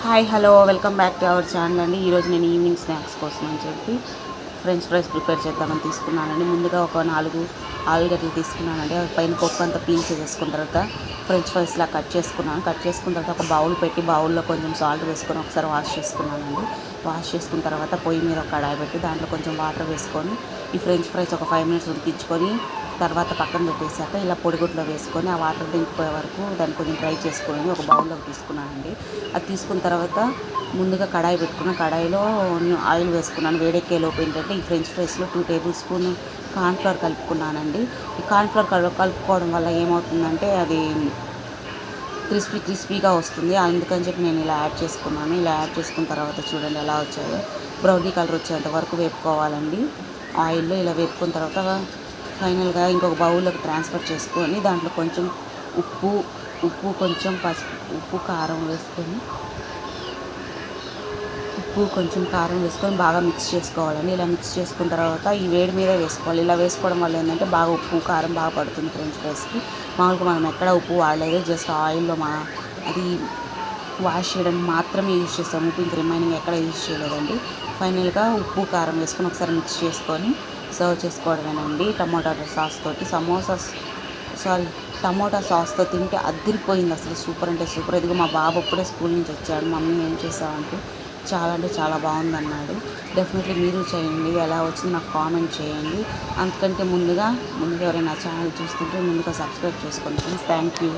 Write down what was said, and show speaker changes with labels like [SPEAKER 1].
[SPEAKER 1] Hi hello welcome back to our channel అండి. ఈరోజు నేను ఈవినింగ్ స్నాక్స్ కోసం అని చెప్పి ఫ్రెంచ్ ఫ్రైస్ ప్రిపేర్ చేద్దామని తీసుకున్నానండి. ముందుగా ఒక 4 ఆలుగడ్డలు తీసుకున్నానండి. అవి పైన పొక్కు అంతా పీల్ చేసేసుకున్న తర్వాత ఫ్రెంచ్ ఫ్రైస్లా కట్ చేసుకున్నాను. కట్ చేసుకున్న తర్వాత ఒక బౌల్ పెట్టి బౌల్లో కొంచెం సాల్ట్ వేసుకొని ఒకసారి వాష్ చేసుకున్నానండి. వాష్ చేసుకున్న తర్వాత పొయ్యి మీద ఒక కడాయి పెట్టి దాంట్లో కొంచెం వాటర్ వేసుకొని ఈ ఫ్రెంచ్ ఫ్రైస్ ఒక 5 మినిట్స్ ఉడికించుకొని తర్వాత పక్కన పెట్టేశాక ఇలా పొడిగుడ్లో వేసుకొని ఆ వాటర్ దించిపోయే వరకు దాన్ని కొంచెం ఫ్రై చేసుకొని ఒక బౌల్లోకి తీసుకున్నానండి. అది తీసుకున్న తర్వాత ముందుగా కడాయి పెట్టుకున్న కడాయిలో ఆయిల్ వేసుకున్నాను. వేడెక్కేలోపు ఏంటంటే ఈ ఫ్రెంచ్ ఫ్రైస్లో 2 టేబుల్ స్పూన్ కార్న్ఫ్లవర్ కలుపుకున్నానండి. ఈ కార్న్ఫ్లవర్ కలుపుకోవడం వల్ల ఏమవుతుందంటే అది క్రిస్పీగా వస్తుంది. అందుకని చెప్పి నేను ఇలా యాడ్ చేసుకున్నాను. ఇలా యాడ్ చేసుకున్న తర్వాత చూడండి ఎలా వచ్చాయో. బ్రౌనీ కలర్ వచ్చేంత వరకు వేపుకోవాలండి ఆయిల్లో. ఇలా వేపుకున్న తర్వాత ఫైనల్గా ఇంకొక బౌల్లోకి ట్రాన్స్ఫర్ చేసుకొని దాంట్లో కొంచెం ఉప్పు కొంచెం పసుపు కొంచెం కారం వేసుకొని బాగా మిక్స్ చేసుకోవాలండి. ఇలా మిక్స్ చేసుకున్న తర్వాత ఈ వేడి మీద వేసుకోవాలి. ఇలా వేసుకోవడం వల్ల ఏంటంటే బాగా ఉప్పు కారం బాగా పడుతుంది ఫ్రెంచ్ ఫ్రైస్కి. మామూలుగా మనం ఎక్కడ ఉప్పు వాడలేదు, జస్ట్ ఆయిల్లో అది వాష్ చేయడానికి మాత్రమే యూజ్ చేస్తాము. ఉప్పు ఇంక రిమైనింగ్ ఎక్కడ యూజ్ చేయలేదండి. ఫైనల్గా ఉప్పు కారం వేసుకొని ఒకసారి మిక్స్ చేసుకొని సర్వ్ చేసుకోవడమేనండి. టమోటా సాస్తో తింటే అదిరిపోయింది అసలు. సూపర్ అంటే సూపర్. ఇదిగో మా బాబు అప్పుడే స్కూల్ నుంచి వచ్చాడు. మమ్మీ ఏం చేసావంటే చాలా అంటే చాలా బాగుందన్నాడు. డెఫినెట్లీ మీరు చేయండి. ఎలా వచ్చింది నాకు కామెంట్ చేయండి. అంతకంటే ముందుగా ఎవరైనా ఛానల్ చూస్తుంటే ముందుగా సబ్స్క్రైబ్ చేసుకోండి ఫ్రెండ్స్. Thank you.